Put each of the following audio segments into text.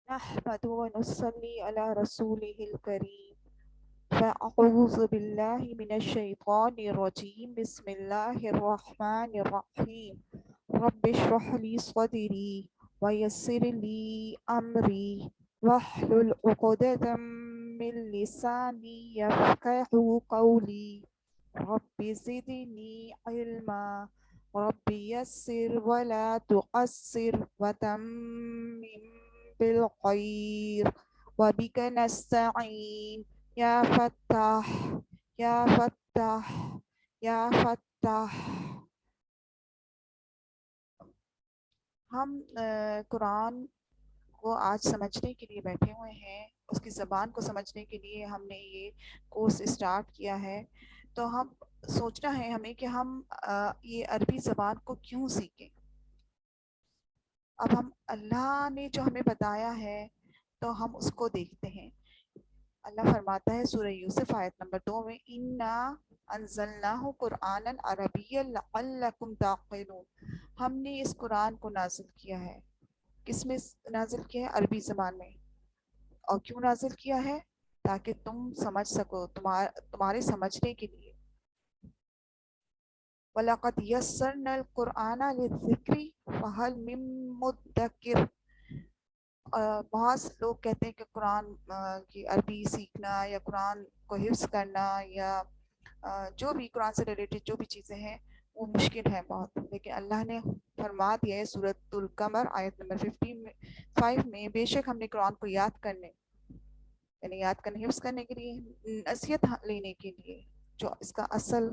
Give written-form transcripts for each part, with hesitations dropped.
نحمد و نصلي على رسوله الكريم فأعوذ بالله من الشيطان الرجيم بسم الله الرحمن الرحيم رب اشرح لي صدري ويسر لي أمري واحلل عقدة من لساني يفقه قولي رب زدني علما رب يسر ولا تعسر وتمم بالخير وبك نستعين يا فتاح يا فتاح یا فتاح. ہم قرآن کو آج سمجھنے کے لیے بیٹھے ہوئے ہیں، اس کی زبان کو سمجھنے کے لیے ہم نے یہ کورس اسٹارٹ کیا ہے. تو ہم سوچنا ہے ہمیں کہ ہم یہ عربی زبان کو کیوں سیکھیں. اب ہم اللہ نے جو ہمیں بتایا ہے تو ہم اس کو دیکھتے ہیں. اللہ فرماتا ہے سورہ یوسف آیت نمبر 2 میں اِنَّا أَنزَلْنَاهُ قُرْآنًا عَرَبِيًّا لَعَلَّكُمْ تَعْقِلُونَ. ہم نے اس قرآن کو نازل کیا ہے. کس میں نازل کیا ہے؟ عربی زبان میں. اور کیوں نازل کیا ہے؟ تاکہ تم سمجھ سکو، تمہارے سمجھنے کے لیے. وَلَقَدْ يَسَّرْنَا الْقُرْآنَ لِلذِّكْرِ فَهَلْ مِن مُّدَّكِرٍ. بہت سے لوگ کہتے ہیں کہ قرآن کی عربی سیکھنا یا قرآن کو حفظ کرنا یا جو بھی قرآن سے ریلیٹڈ جو بھی چیزیں ہیں وہ مشکل ہے بہت. لیکن اللہ نے فرما دیا ہے سورۃ القمر آیت نمبر 55 میں بے شک ہم نے قرآن کو یاد کرنے، یعنی یاد کرنے، حفظ کرنے کے لیے، نصیحت لینے کے لیے، جو اس کا اصل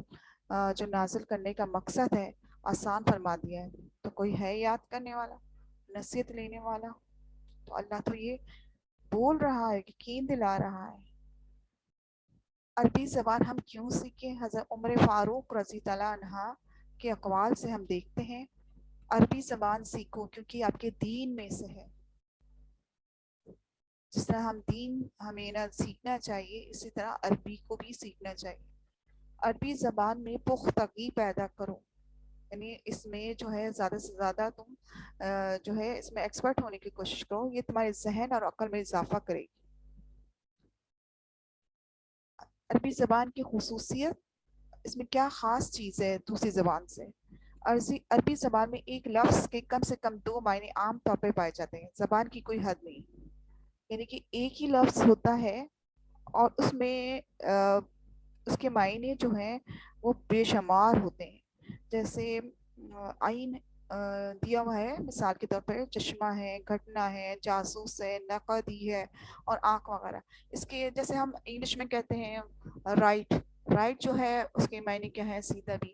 جو نازل کرنے کا مقصد ہے، آسان فرما دیا ہے. تو کوئی ہے یاد کرنے والا، نصیحت لینے والا؟ تو اللہ تو یہ بول رہا ہے کہ یقین دلا رہا ہے. عربی زبان ہم کیوں سیکھیں؟ حضرت عمر فاروق رضی اللہ عنہ کے اقوال سے ہم دیکھتے ہیں عربی زبان سیکھو کیونکہ آپ کے دین میں سے ہے. جس طرح ہم دین ہمیں نہ سیکھنا چاہیے، اسی طرح عربی کو بھی سیکھنا چاہیے. عربی زبان میں پختگی پیدا کرو، یعنی اس میں جو ہے زیادہ سے زیادہ تم جو ہے اس میں ایکسپرٹ ہونے کی کوشش کرو. یہ تمہارے ذہن اور عقل میں اضافہ کرے گی. عربی زبان کی خصوصیت، اس میں کیا خاص چیز ہے دوسری زبان سے؟ عربی زبان میں ایک لفظ کے کم سے کم 2 معنی عام طور پہ پائے جاتے ہیں. زبان کی کوئی حد نہیں، یعنی کہ ایک ہی لفظ ہوتا ہے اور اس میں اس کے معنی جو ہیں وہ بے شمار ہوتے ہیں. جیسے آئین دیا ہوا ہے، مثال کے طور پر چشمہ ہے، گھٹنا ہے، جاسوس ہے، نقدی ہے اور آنکھ وغیرہ. اس کے جیسے ہم انگلش میں کہتے ہیں رائٹ، رائٹ جو ہے اس کے معنی کیا ہے؟ سیدھا بھی،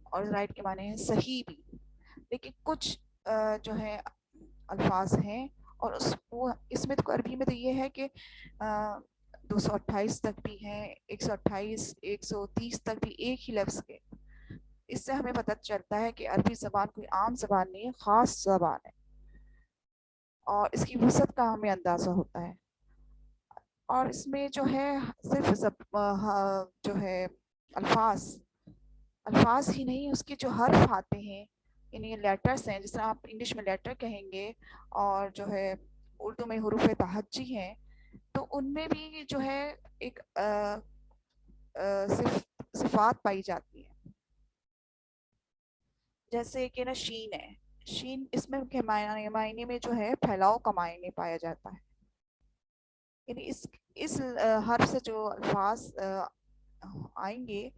اور رائٹ کے معنی ہے صحیح بھی. لیکن کچھ جو ہے الفاظ ہیں اور اس میں تو عربی میں تو یہ ہے کہ 228 تک بھی ہیں، 128 130 تک بھی ایک ہی لفظ کے. اس سے ہمیں پتہ چلتا ہے کہ عربی زبان کوئی عام زبان نہیں ہے، خاص زبان ہے، اور اس کی وسعت کا ہمیں اندازہ ہوتا ہے. اور اس میں جو ہے صرف جو ہے الفاظ الفاظ ہی نہیں، اس کے جو حرف آتے ہیں، یعنی لیٹرز ہیں، جس طرح آپ انگلش میں لیٹر کہیں گے اور جو ہے اردو میں حروف تہجی ہیں، تو ان میں بھی جو ہے ایک صفات پائی جاتی ہیں. جیسے کہ نا شین ہے، شین اس میں کے معنی میں جو ہے پھیلاؤ کا معنی پایا جاتا ہے. یعنی اس حرف سے جو الفاظ آئیں گے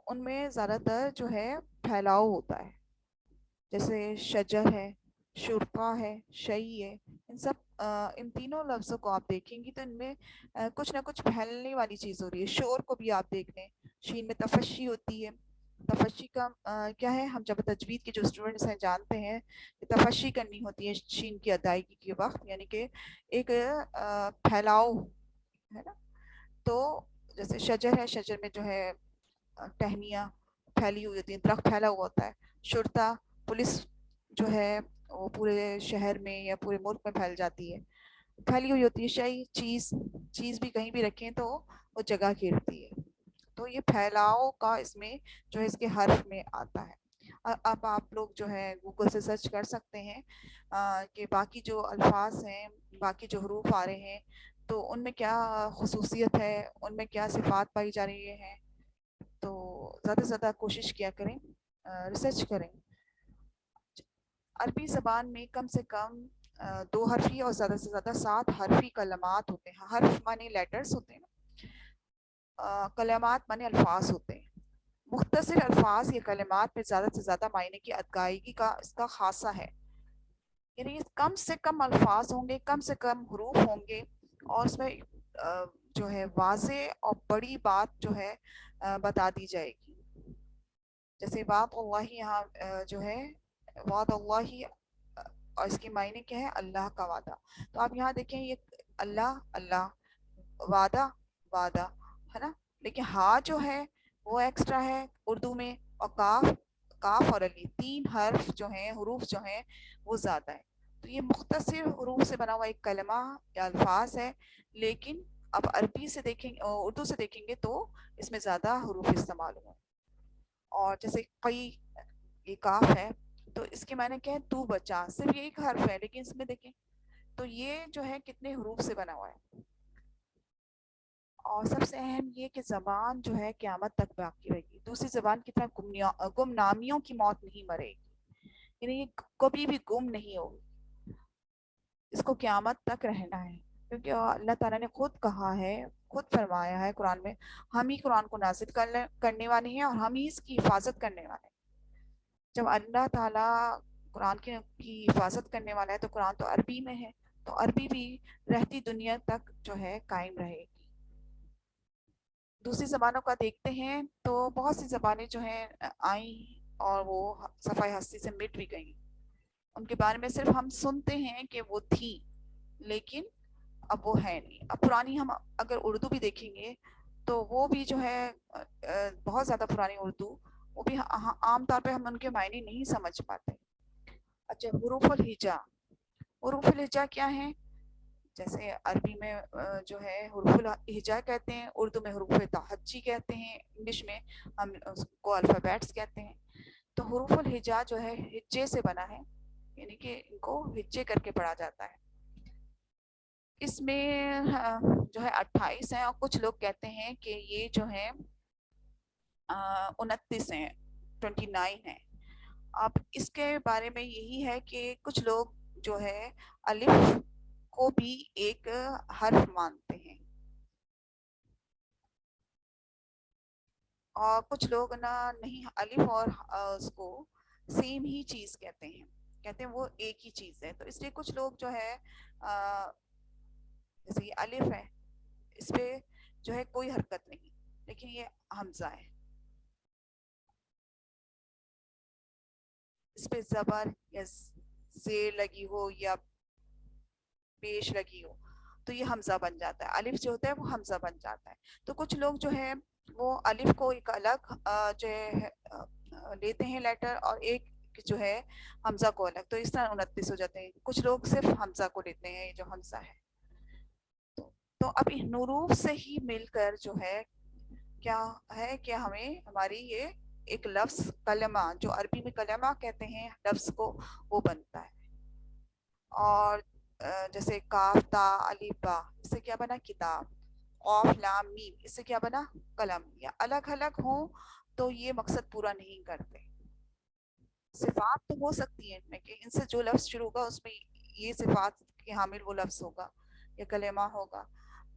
ان میں زیادہ تر جو ہے پھیلاؤ ہوتا ہے. جیسے شجر ہے، شرفا ہے، شعی ہے. ان تینوں لفظوں کو آپ دیکھیں گی تو ان میں کچھ نہ کچھ پھیلنے والی چیز ہو رہی ہے. شور کو بھی آپ دیکھ لیں، شین میں تفشی ہوتی ہے. تفشی کا کیا ہے؟ ہم جب تجوید کے جو اسٹوڈنٹس ہیں جانتے ہیں کہ تفشی کرنی ہوتی ہے شین کی ادائیگی کے وقت، یعنی کہ ایک پھیلاؤ ہے نا. تو جیسے شجر ہے، شجر میں جو ہے ٹہنیاں پھیلی ہوئی ہوتی ہیں، درخت پھیلا ہوا ہوتا ہے. شرطہ پولیس جو ہے وہ پورے شہر میں یا پورے ملک میں پھیل جاتی ہے، پھیلی ہوئی ہوتی ہے. شئی چیز بھی کہیں بھی رکھیں تو وہ جگہ گھیرتی ہے. تو یہ پھیلاؤ کا اس میں جو ہے اس کے حرف میں آتا ہے. अब आप लोग जो है गूगल से सर्च कर सकते हैं कि बाकी जो अल्फाज हैं, बाकी जो हरूफ आ रहे हैं, तो उनमें क्या खसूसियत है, उनमें क्या सिफात पाई जा रही है। तो ज़्यादा से ज़्यादा कोशिश किया करें, रिसर्च करें। अरबी ज़बान में कम से कम 2 हरफी और ज़्यादा से ज़्यादा 7 हरफी कलमात होते हैं। हर्फ माने लेटर्स होते हैं ना, कलमात माने अल्फाज होते हैं। मुख्तसर अल्फाज या कलमात में ज़्यादा से ज़्यादा मायने की अदायगी का इसका खासा है। यानी कम से कम अल्फाज होंगे, कम से कम हरूफ होंगे, और उसमें जो है वाज़े और बड़ी बात जो है बता दी जाएगी। जैसे वाद अल्लाह यहाँ जो है वाद अल्लाह, और इसके मायने क्या है, अल्लाह का वादा। तो आप यहाँ देखें, ये अल्लाह अल्लाह, वादा वादा, है ना। लेकिन हाँ जो है वो एक्स्ट्रा है उर्दू में, और काफ, काफ और अली 3 हर्फ जो हैं, हरूफ जो हैं, वो ज़्यादा है। तो ये मुख्तसर हरूफ से बना हुआ एक कलमा या अल्फाज है। लेकिन अब अरबी से देखेंगे, उर्दू से देखेंगे, तो इसमें ज़्यादा हरूफ इस्तेमाल हुए। और जैसे कई, ये काफ है, तो इसके मायने क्या है, तू बचा, सिर्फ ये एक हर्फ है, लेकिन इसमें देखें तो ये जो है कितने हरूफ से बना हुआ है। और सबसे अहम ये कि ज़बान जो है क़यामत तक बाकी रहेगी। दूसरी ज़बान की तरह गुमनामियों की मौत नहीं मरेगी, यानी ये कभी भी गुम नहीं होगी, इसको क़यामत तक रहना है। क्योंकि अल्लाह ताला ने खुद कहा है, खुद फरमाया है कुरान में, हम ही कुरान को नाज़िल करने वाले हैं और हम ही इसकी हिफाजत करने वाले हैं। जब अल्लाह ताला कुरान की हिफाजत करने वाला है, तो कुरान तो अरबी में है, तो अरबी भी रहती दुनिया तक जो है कायम रहेगी। दूसरी ज़बानों का देखते हैं तो बहुत सी ज़बानें जो हैं आई और वो सफ़ाए हस्ती से मिट भी गई। उनके बारे में सिर्फ हम सुनते हैं कि वो थी, लेकिन अब वो है नहीं। अब पुरानी, हम अगर उर्दू भी देखेंगे तो वो भी जो है बहुत ज़्यादा पुरानी उर्दू, वो भी आम तौर पे हम उनके मायने नहीं समझ पाते। अच्छा, हुरूफुल हिजा, हुरूफुल हिजा क्या है? जैसे अरबी में जो है हुरूफुल हिजा कहते हैं, उर्दू में हुरूफ तहज्जी कहते हैं, इंग्लिश में हम उसको अल्फ़ाबेट्स कहते हैं। तो हुरूफुल हिजा जो है हिज्जे से बना है, यानी कि इनको हिज्जे करके पढ़ा जाता है। इसमें जो है 28 है, और कुछ लोग कहते हैं कि ये जो है 29 है, 29 है। अब इसके बारे में यही है कि कुछ लोग जो है अलिफ को भी एक हर्फ मानते हैं, और कुछ लोग ना नहीं, अलिफ और उसको सेम ही चीज कहते हैं, कहते हैं वो एक ही चीज है। तो इसलिए कुछ लोग जो है जैसे ये अलिफ है, इस पे जो है कोई हरकत नहीं, लेकिन ये हमजा है, इस पे जबर या जेर लगी हो या पेश लगी हो, तो ये हमजा बन जाता है। अलिफ जो होता है वो हमजा बन जाता है। तो कुछ लोग जो है वो अलिफ को एक अलग जो है लेते हैं लेटर, और एक जो है हमजा को अलग, तो इस तरह 29 हो जाते हैं। कुछ लोग सिर्फ हमजा को लेते हैं, ये जो हमजा है। तो, तो अब इन हरूफ से ही मिलकर जो है क्या है कि हमें हमारी ये एक लफ्ज कलमा, जो अरबी में कलमा कहते हैं लफ्ज को, वो बनता है। और जैसे काफ ता अलिफ बा, इससे क्या बना, किताब। ऑफ लाम मीम, इससे क्या बना, कलम। या अलग अलग हो तो ये मकसद पूरा नहीं करते। सिफात तो हो सकती है इनमें कि इनसे जो लफ्ज शुरू होगा उसमें ये सिफात के हामिल वो लफ्ज होगा या कलेमा होगा,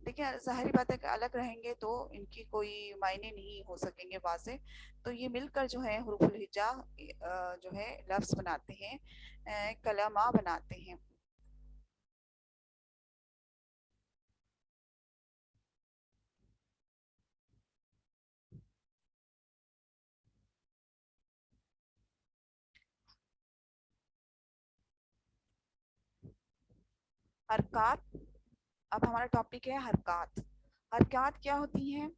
लेकिन ज़ाहिर बात है कि अलग रहेंगे तो इनकी कोई मायने नहीं हो सकेंगे वाज़े। तो ये मिलकर जो है हुरूफुल हिजा जो है लफ्ज बनाते हैं, कलमा बनाते हैं। हरकत, अब हमारा टॉपिक है हरकत। हरकत क्या होती हैं?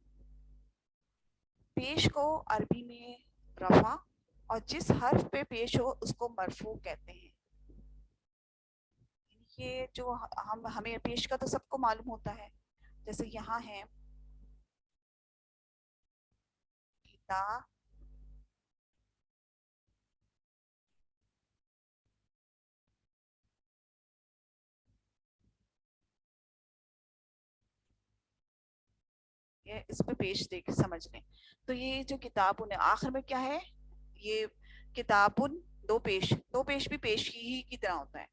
पेश को अरबी में रफा, और जिस हर्फ पे पेश हो उसको मरफू कहते हैं। ये जो हम हमें पेश का तो सबको मालूम होता है, जैसे यहाँ है किता, है, इस पे पेश देख समझ लें। तो ये जो किताबुन है आखिर में क्या है, ये किताबुन दो पेश भी पेश ही की तरह होता है,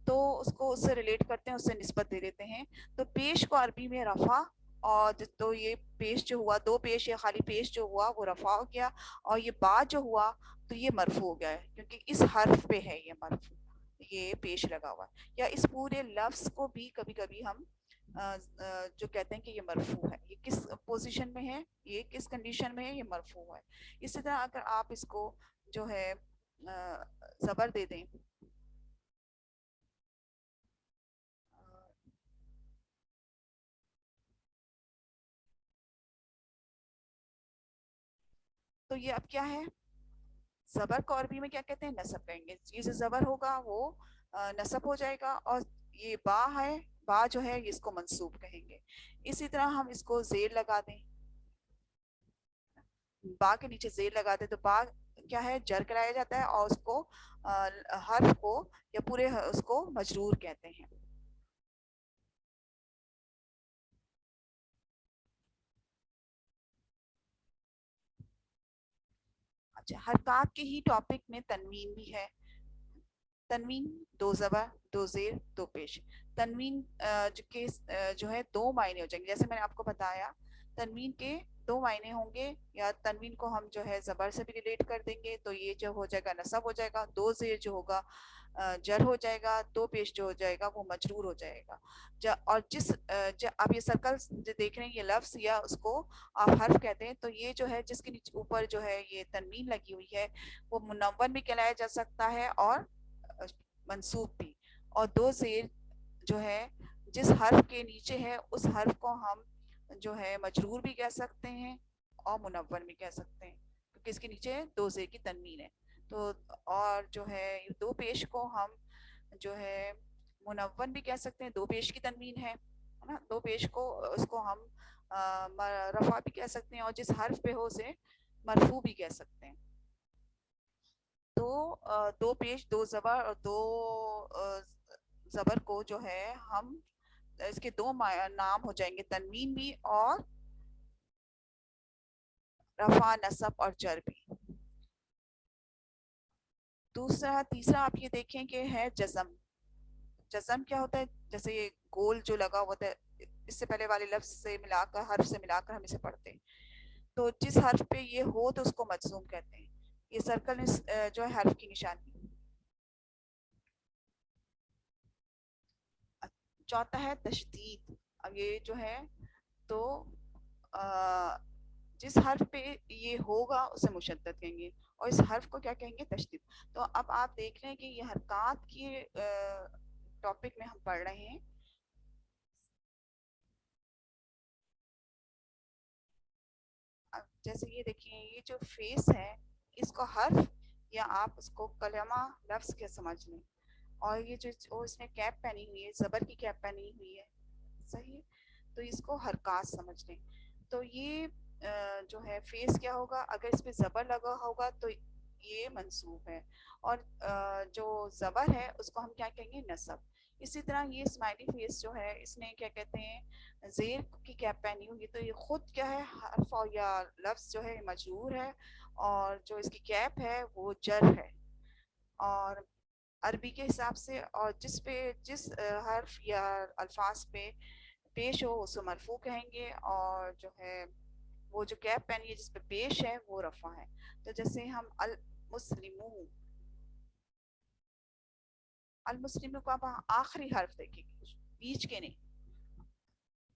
तो उसको उससे रिलेट करते हैं, उससे निस्बत दे देते हैं। तो पेश को अरबी में रफा, और तो ये पेश जो हुआ, दो पेश या खाली पेश जो हुआ वो रफा हो गया, और ये बा जो हुआ तो ये मरफू हो गया है, क्योंकि इस हर्फ पे है ये मरफू, ये पेश लगा हुआ है। या इस पूरे लफ्ज को भी कभी कभी हम जो कहते हैं कि ये मरफू है, ये किस पोजीशन में है, ये किस कंडीशन में है, ये मरफू है। इसी तरह अगर आप इसको जो है जबर दे दें, तो ये अब क्या है, जबर को अरबी में क्या कहते हैं, नसब कहेंगे। ये जो जबर होगा वो नसब हो जाएगा, और ये बा है, बा जो है इसको मंसूब कहेंगे। इसी तरह हम इसको जेर लगा दें, बा के नीचे जेर लगा दें तो बा क्या है, जर कराया जाता है, और उसको हर्फ को या पूरे उसको मजरूर कहते हैं। अच्छा, हरकत के ही टॉपिक में तनवीन भी है। तनवीन दो जबर, दो जेर, दो पेश। तनवीन जो है दो मायने हो जाएंगे, जैसे मैंने आपको बताया तनवीन के दो मायने होंगे। या तनवीन को हम जो है जबर से भी रिलेट कर देंगे, तो ये जो हो जाएगा नसब हो जाएगा, दो जेर जो होगा जर हो जाएगा, दो पेश जो हो जाएगा वो मजरूर हो जाएगा। और आप ये सर्कल जो देख रहे हैं, ये लफ्ज या उसको आप हर्फ कहते हैं, तो ये जो है जिसके नीचे ऊपर जो है ये तनवीन लगी हुई है, वो मुनव्वन भी कहलाया जा सकता है और मंसूब भी। और दो जेर जो है जिस हर्फ के नीचे है उस हर्फ को हम जो है मजरूर भी कह सकते हैं और मुनव्वन भी कह सकते हैं, क्योंकि इसके नीचे दो जेर की तनवीन है। तो और जो है दो पेश को हम जो है मुनव्वन भी कह सकते हैं, दो पेश की तनवीन है ना। दो पेश को उसको हम रफा भी कह सकते हैं, और जिस हर्फ पे हो उसे मरफू भी कह सकते हैं। तो दो पेश, दो जबर और दो जबर को जो है हम इसके दो नाम हो जाएंगे, तनवीन भी और रफा नसब और जर भी। तीसरा आप ये देखें कि है जज़म। जज़म क्या होता है, जैसे ये गोल जो लगा होता है, इससे पहले वाले लफ्ज से मिलाकर, हर्फ से मिलाकर हम इसे पढ़ते हैं। तो जिस हर्फ पे ये हो तो उसको मजजूम कहते हैं। ये सर्कल जो है हर्फ की निशानी। चौथा है तशदीद। अब ये जो है तो अ, जिस हर्फ पे ये होगा उसे मुशद्दद कहेंगे, और इस हर्फ को क्या कहेंगे, तशदीद। तो अब आप देख रहे हैं कि ये हरकत के टॉपिक में हम पढ़ रहे हैं। अब जैसे ये देखिए, ये जो फेस है इसको हर्फ या आप उसको कलमा लफ्ज के समझ लें। और ये जो इसने कैप पहनी हुई है, जबर की कैप पहनी हुई है, सही है, तो इसको हरकत समझ लें। तो ये जो है फेस क्या होगा, अगर इस पे जबर लगा होगा तो ये मंसूब है, और जो जबर है उसको हम क्या कहेंगे, नसब। इसी तरह ये स्माइली फेस जो है, इसने क्या कहते हैं, जेर की कैप पहनी हुई, तो ये खुद क्या है, हर्फ और या लफ्ज जो है मजरूर है, और जो इसकी कैप है वो जर है। और अरबी के हिसाब से, और जिस हर्फ या अल्फाज पे पेश हो उसे मरफू कहेंगे, और जो है वो जो कैप पहनी है जिस पे पेश है वो रफा है। तो जैसे हम अल मुस्लिमू, अल मुस्लिमू को आप आखिरी हर्फ देखेंगे, बीच के नहीं।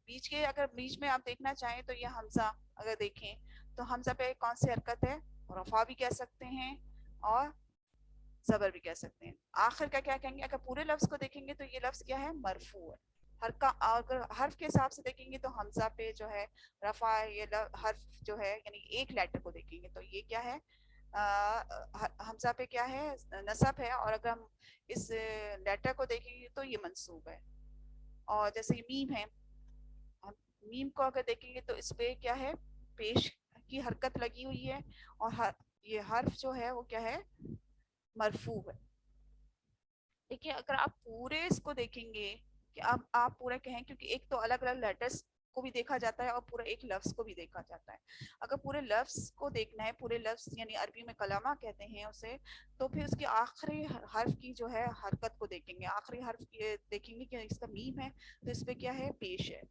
बीच के, अगर बीच में आप देखना चाहें तो ये हमजा अगर देखें, तो हमजा पे कौन सी हरकत है, रफा भी कह सकते हैं और जबर भी कह सकते हैं। आखिर का क्या कहेंगे, अगर पूरे लफ्ज को देखेंगे तो ये लफ्ज क्या है, मरफू है। अगर हर्फ के हिसाब से देखेंगे तो हमजा पे जो है रफा है, ये हर्फ जो है यानी एक लेटर को देखेंगे तो ये क्या है, हमजा पे क्या है, नसब है। और अगर हम इस लेटर को देखेंगे तो ये मंसूब है। और जैसे ये मीम है, हम मीम को अगर देखेंगे तो इस पे क्या है, पेश की हरकत लगी हुई है, और ये हर्फ जो है वो क्या है, मरफू है। देखिए, अगर आप पूरे इसको देखेंगे कि अब आप पूरा कहें, क्योंकि एक तो अलग अलग लेटर्स کو भी देखा जाता है और पूरा एक लफ्ज को भी देखा जाता है. अगर पूरे लफ्ज को देखना है, पूरे लफ्ज यानी अरबी में कलामा कहते हैं उसे, तो फिर उसके आखिरी हर्फ की जो है हरकत को देखेंगे. आखिरी हर्फ ये देखेंगे कि इसका मीम है तो इस पे क्या है, पेश है.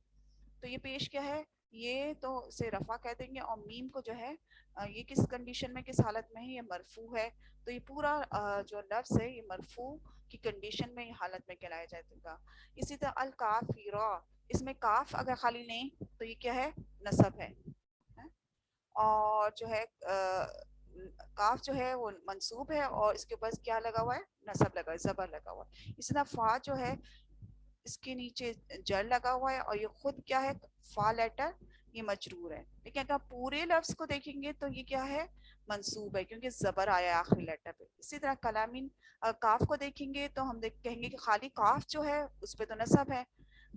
तो ये पेश क्या है, ये तो इसे रफा कह देंगे. और मीम को जो है ये किस कंडीशन में, किस हालत में है, ये मरफू है. तो ये पूरा जो लफ्ज है ये मरफू की कंडीशन में, ये हालत में कहलाया जाएगा. इसी तरह अल काफिरा, इसमें काफ अगर खाली लें तो ये क्या है, नसब है. और जो है काफ जो है वो मंसूब है और इसके ऊपर क्या लगा हुआ है, नसब लगा है, जबर लगा हुआ है. इसी तरह फा जो है इसके नीचे जर लगा हुआ है और ये खुद क्या है, फा लेटर, ये मजरूर है. लेकिन अगर आप पूरे लफ्ज को देखेंगे तो ये क्या है, मंसूब है, क्योंकि जबर आया है आखिरी लेटर पे. इसी तरह कलामिन काफ को देखेंगे तो हम कहेंगे कि खाली काफ जो है उस पे तो नसब है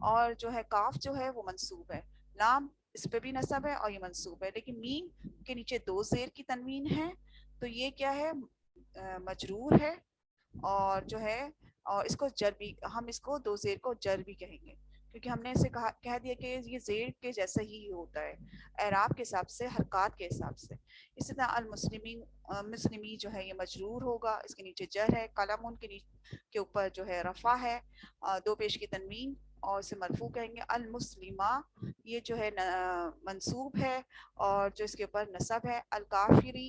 और जो है काफ जो है वो मंसूब है. लाम इस पे भी नसब है और ये मंसूब है. लेकिन मीम के नीचे दो जेर की तनवीन है तो ये क्या है, मजरूर है. और जो है और इसको जर भी, हम इसको दो जेर को जर भी कहेंगे क्योंकि हमने इसे कह दिया कि ये जेर के जैसा ही होता है एराब के हिसाब से, हरकत के हिसाब से. इसी तरह अल मुस्लिमी, मुस्लिमी जो है ये मजरूर होगा, इसके नीचे जर है. कलम उनके नीचे के ऊपर जो है रफा है, दो पेश की तनवीन और इसे मरफू कहेंगे. अल मुस्लिमा ये जो है मंसूब है और जो इसके ऊपर नसब है. अल काफिरी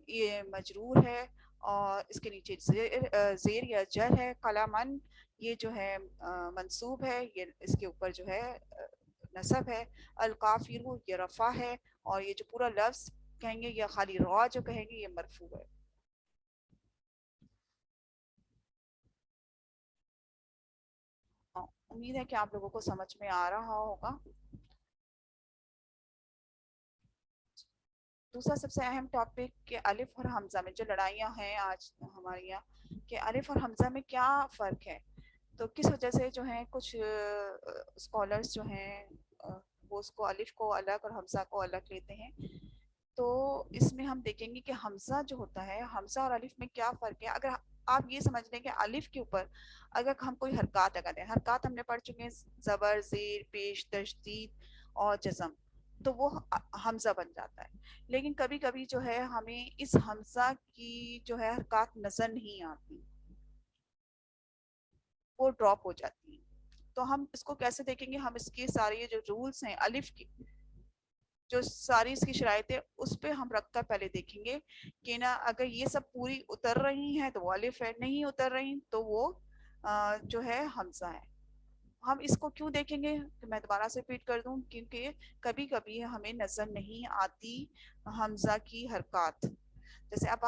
ये मजरूर है और इसके नीचे जेर या जर है. कलामन ये जो है मंसूब है, ये इसके ऊपर जो है नसब है. अल काफिरू ये रफा है और ये जो पूरा लफ्ज कहेंगे या खाली रॉ जो कहेंगे ये मरफू है. उम्मीद है कि आप लोगों को समझ में आ रहा होगा. दूसरा सबसे अहम टॉपिक के अलिफ और हमजा में जो लड़ाइयाँ हैं आज हमारे यहाँ कि अलिफ और हमजा में क्या फ़र्क है. तो किस वजह से जो है कुछ स्कॉलर्स जो हैं वो उसको अलिफ को अलग और हमजा को अलग लेते हैं. तो इसमें हम देखेंगे कि हमजा जो होता है, हमजा और अलिफ में क्या फ़र्क है. अगर आप ये समझ लें कि अलिफ के ऊपर अगर हम कोई हरकत लगा दें, हरकत हमने पढ़ चुके हैं, ज़बर, ज़ेर, पेश, तशदीद और जज़म, तो वो हमजा बन जाता है. लेकिन कभी कभी जो है हमें इस हमजा की जो है हरकत नजर नहीं आती, वो ड्रॉप हो जाती है. तो हम इसको कैसे देखेंगे, हम इसके सारे ये जो रूल्स हैं अलिफ की, जो सारी इसकी शराइत है उस पे हम रख कर पहले देखेंगे कि ना अगर ये सब पूरी उतर रही हैं तो वो अलिफ है, नहीं उतर रही तो वो जो है हमजा है. हम इसको क्यों देखेंगे, तो मैं दोबारा से रिपीट कर दूं, क्योंकि कभी कभी हमें नजर नहीं आती हमजा की हरकत. जैसे अब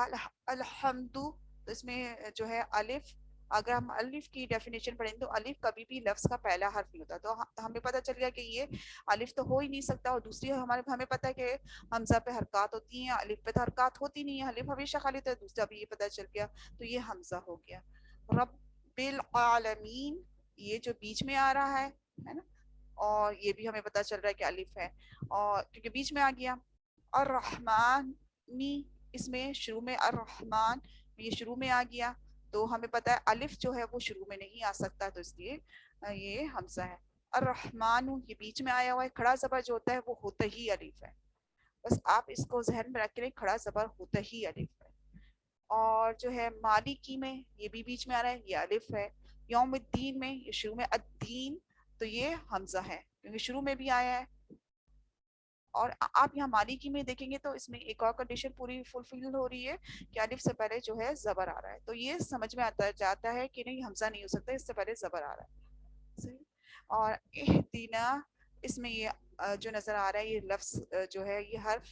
अलहम्दु, तो इसमें जो है अलिफ, अगर हम अलिफ की डेफिनेशन पढ़ेंगे तो अलिफ कभी भी लफ्ज का पहला हर्फ नहीं होता. तो हमें पता चल गया कि ये अलिफ तो हो ही नहीं सकता. और दूसरी हमारे हमें पता है कि हमजा पे हरकत होती है, अलिफ पे तो हरकत होती नहीं है, अलिफ हमेशा खाली था. दूसरा भी ये पता चल गया, तो ये हमजा हो गया. रब्बिल आलमीन ये जो बीच में आ रहा है ना, और ये भी हमें पता चल रहा है कि अलिफ है और क्योंकि बीच में आ गया. और रहमानी, इसमें शुरू में अर्रहमान, ये शुरू में आ गया तो हमें पता है अलिफ जो है वो शुरू में नहीं आ सकता, तो इसलिए ये हमजा है. अर्रहमानु ये बीच में आया हुआ है, खड़ा जबर जो होता है वो होता ही अलिफ है. बस आप इसको जहन में रख के, खड़ा जबर होता ही अलिफ है. और जो है मालिकी में ये भी बीच में आ रहा है, ये अलिफ है. यौमुद्दीन में ये शुरू में अद्दीन, तो ये हमजा है क्योंकि शुरू में भी आया है. और आप यहाँ मालिकी में देखेंगे तो इसमें एक और कंडीशन पूरी फुलफिल हो रही है कि अलिफ से पहले जो है जबर आ रहा है. तो ये समझ में आता जाता है कि नहीं हमजा नहीं हो सकता, इससे पहले जबर आ रहा है. सही. और इहदीना, इसमें ये जो नजर आ रहा है ये लफ्ज जो है ये हर्फ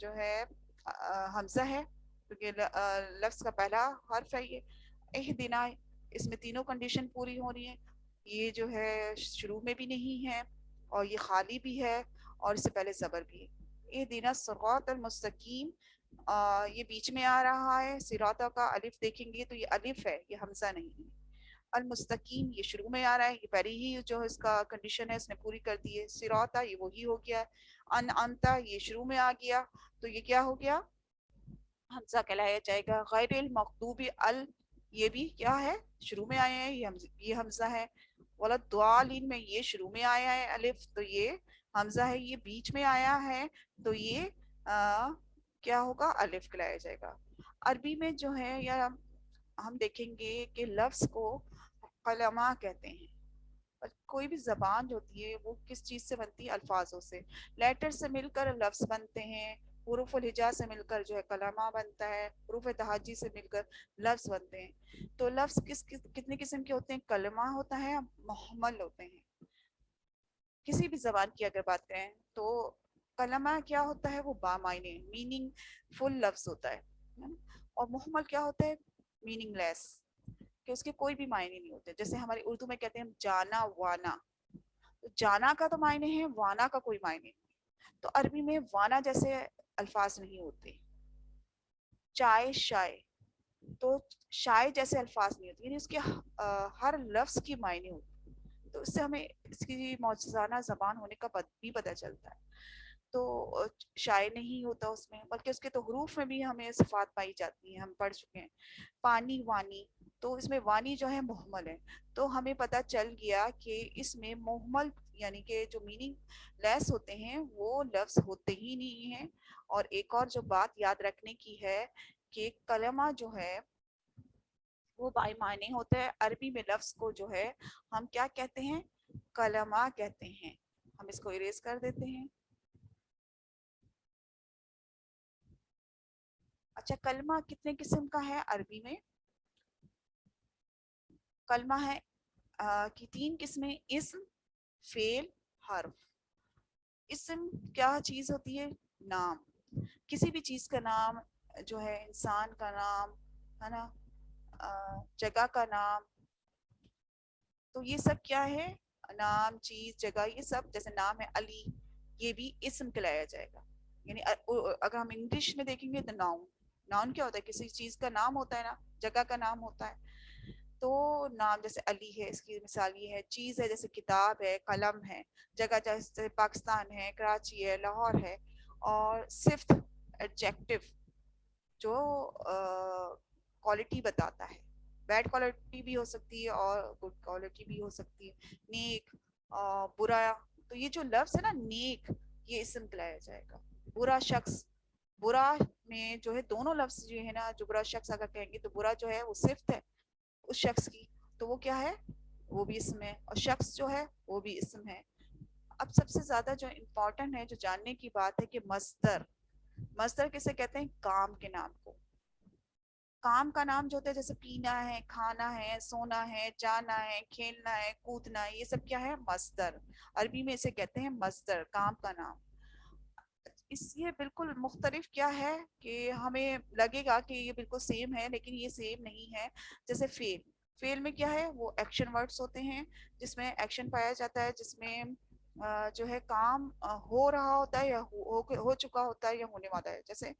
जो है हमजा है क्योंकि लफ्ज का पहला हर्फ है ये. इहदीना, इसमें तीनों कंडीशन पूरी हो रही है. ये जो है शुरू में भी नहीं है और ये खाली भी है और इससे पहले जबर भी है. ये दीना सिरात अल मुस्तकीम, ये बीच में आ रहा है. सिराता का अलिफ देखेंगे तो ये अलिफ है, ये हमजा नहीं है. अल मुस्तकीम ये शुरू में आ रहा है, ये पहले ही जो इसका कंडीशन है इसने पूरी कर दी है. सिराता ये वही हो गया. अन अंता ये शुरू में आ गया तो ये क्या हो गया, हमजा कहलाया जाएगा. गैरिल मगदूबी अल, ये भी क्या है, शुरू में आए हैं, ये हमजा है. वला द्वालीन में ये शुरू में आया है अलिफ, तो ये हमजा है, ये बीच में आया है, तो ये क्या होगा, अलिफ कहलाया जाएगा। अरबी में जो है, या हम देखेंगे कि लफ्ज को कलमा कहते हैं। और कोई भी जबान जो होती है वो किस चीज से बनती है, अल्फाजों से। लेटर से मिलकर लफ्ज बनते हैं, हुरूफ हिजा से मिलकर जो है कलमा बनता है, हुरूफ तहाजी से मिलकर लफ्ज बनते हैं। तो लफ्ज कितने किस्म के होते हैं, कलमा होता है, मुहम्मल होते हैं। किसी भी जबान की अगर बात करें तो कलमा क्या होता है, वो बामायने मीनिंग फुल लफ्ज होता है ना? और मुहम्मल क्या होता है, मीनिंगलेस, कि उसके कोई भी मायने नहीं होते। जैसे हमारी उर्दू में कहते हैं हम जाना वाना, तो जाना का तो मायने है, वाना का कोई मायने नहीं। तो अरबी में वाना जैसे अल्फाज नहीं होते। चाय शाय, तो शाय जैसे अल्फाज नहीं होते, यानी उसके हर लफ्ज की मायने होते। तो इससे हमें इसकी मौजूदाना जबान होने का भी पता चलता है। तो शाय नहीं होता उसमें, बल्कि उसके तो हरूफ में भी हमें सिफात पाई जाती हैं, हम पढ़ चुके हैं। पानी वानी, तो इसमें वानी जो है मुहम्मल है। तो हमें पता चल गया कि इसमें मुहम्मल यानी कि जो मीनिंग लेस होते हैं वो लफ्ज होते ही नहीं है। और एक और जो बात याद रखने की है कि कलमा जो है वो बाई मायने होता है। अरबी में लफ्ज को जो है हम क्या कहते हैं, कलमा कहते हैं। हम इसको इरेज कर देते हैं। अच्छा, कलमा कितने किस्म का है अरबी में? कलमा है कि 3 किस्में, इस्म, फेल, हर्फ। इस्म क्या चीज होती है, नाम, किसी भी चीज का नाम जो है, इंसान का नाम है ना, जगह का नाम। तो ये सब क्या है, नाम, चीज, जगह, ये सब। जैसे नाम है अली, ये भी इस्म कहलाया जाएगा। यानी अगर हम इंग्लिश में देखेंगे तो नाउन, नाउन क्या होता है, किसी चीज का नाम होता है ना, जगह का नाम होता है। तो नाम जैसे अली है, इसकी मिसाल ये है। चीज है जैसे किताब है, कलम है। जगह जैसे पाकिस्तान है, कराची है, लाहौर है। और सिफ्त एडजेक्टिव, जो क्वालिटी बताता है, बैड क्वालिटी भी हो सकती है और गुड क्वालिटी भी हो सकती है। नेक, बुरा। तो ये जो लफ्ज है ना नेक, ये इसम कहलाया जाएगा। बुरा शख्स, बुरा में जो है दोनों लफ्ज जो है ना, जो बुरा शख्स अगर कहेंगे तो बुरा जो है वो सिफ्त है उस शख्स की, तो वो क्या है, वो भी इसम है। और शख्स जो है वो भी इसम है। अब सबसे ज्यादा जो इम्पोर्टेंट है, जो जानने की बात है कि मस्दर, मस्दर किसे कहते हैं, काम के नाम को। काम का नाम जो होता है, जैसे पीना है, खाना है, सोना है, जाना है, खेलना है, कूदना है, ये सब क्या है, मस्दर। अरबी में इसे कहते हैं मस्दर, काम का नाम। इसलिए बिल्कुल मुख्तलिफ क्या है कि हमें लगेगा कि ये बिल्कुल सेम है, लेकिन ये सेम नहीं है। जैसे फेल, फेल में क्या है, वो एक्शन वर्ड्स होते हैं जिसमें एक्शन पाया जाता है, जिसमें जो है काम हो रहा होता है, या हो चुका होता है, या होने वाला है। जैसे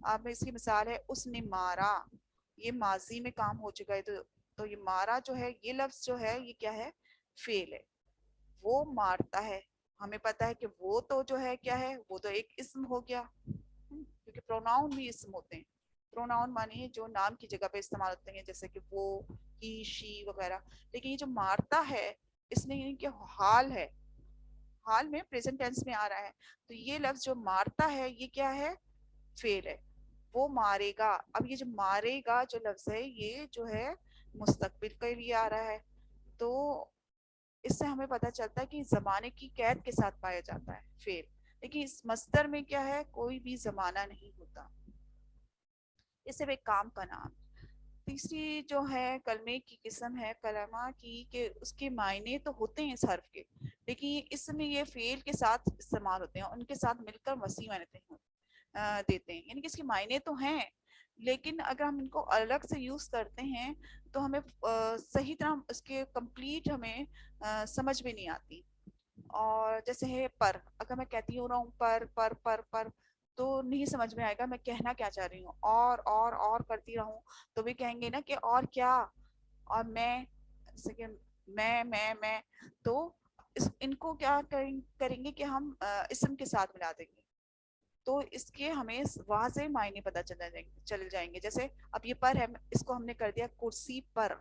आप इसकी मिसाल है, उसने मारा, ये माजी में काम हो चुका है। तो ये मारा जो है, ये लफ्ज जो है, ये क्या है, फेल है। वो मारता है, हमें पता है कि वो तो जो है क्या है, वो तो एक इस्म हो गया। क्योंकि प्रोनाउन भी इस्म होते हैं। प्रोनाउन मानिए जो नाम की जगह पे इस्तेमाल होते हैं, जैसे कि वो, ही, शी वगैरह। लेकिन ये जो मारता है, इसने यानी कि हाल है, हाल में प्रेजेंट टेंस में आ रहा है। तो ये लफ्ज जो मारता है, ये क्या है, फेल है। वो मारेगा, अब ये जो मारेगा जो लफ्ज है, ये जो है मुस्तकबिल के लिए आ रहा है। तो इससे हमें पता चलता है कि जमाने की कैद के साथ पाया जाता है फेल। लेकिन इस मस्दर में क्या है, कोई भी जमाना नहीं होता, इसे एक काम का नाम। तीसरी जो है कलमे की किस्म है कलमा की, कि उसके मायने तो होते हैं इस हर्फ के, लेकिन इसमें ये फेल के साथ इस्तेमाल होते हैं, उनके साथ मिलकर वसी मायने देते हैं। यानी कि इसके मायने तो हैं, लेकिन अगर हम इनको अलग से यूज करते हैं तो हमें सही तरह उसके कंप्लीट हमें समझ में नहीं आती। और जैसे है पर, अगर मैं कहती हूँ पर, तो नहीं समझ में आएगा मैं कहना क्या चाह रही हूँ। और करती रहूं तो भी कहेंगे ना कि और क्या। और मैं, जैसे कि मैं, तो इनको क्या करेंगे कि हम इसम के साथ मिला देंगे, तो इसके हमें वाज़े मायने पता चल जाएंगे। जैसे अब ये पर है, इसको हमने कर दिया कुर्सी पर,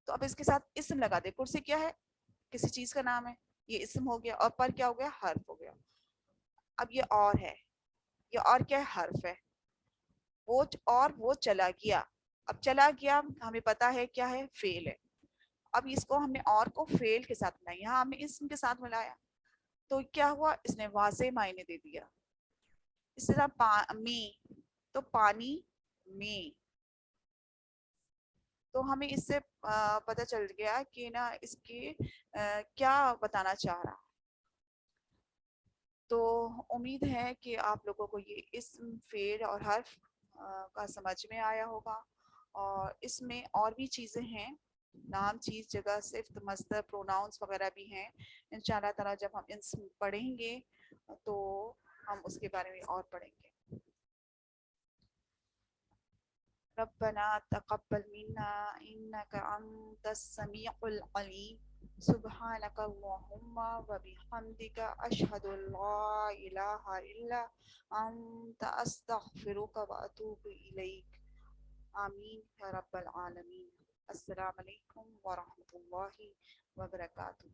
تو اب اس کے ساتھ اسم لگا دے. کرسی کیا ہے؟ کسی چیز کا نام ہے, یہ اسم ہو گیا. اور پر کیا ہو گیا؟ حرف ہو گیا. اب یہ اور ہے, یہ اور کیا ہے؟ حرف ہے. وہ چلا گیا. اب چلا گیا ہمیں پتا ہے کیا ہے؟ فعل ہے. اب اس کو ہم نے اور کو فعل کے ساتھ ملایا, یہاں ہم نے اسم کے ساتھ ملایا, تو کیا ہوا؟ اس نے واضح معنی دے دیا. اس طرح می, تو پانی میں. تو ہمیں اس سے پتہ چل گیا کہ نا اس کی کیا بتانا چاہ رہا. تو امید ہے کہ آپ لوگوں کو یہ اسم, فعل اور حرف کا سمجھ میں آیا ہوگا. اور اس میں اور بھی چیزیں ہیں, نام, چیز, جگہ, صفت, مصدر, پروناؤنس وغیرہ بھی ہیں. انشاءاللہ تعالی جب ہم ان پڑھیں گے تو ہم اس کے بارے میں اور پڑھیں گے. ربنا تقبل منا انك انت السميع العليم سبحانك اللهم وبحمدك اشهد ان لا اله الا انت استغفرك واتوب اليك. آمین یا رب العالمین. السلام علیکم ورحمۃ اللہ وبرکاتہ.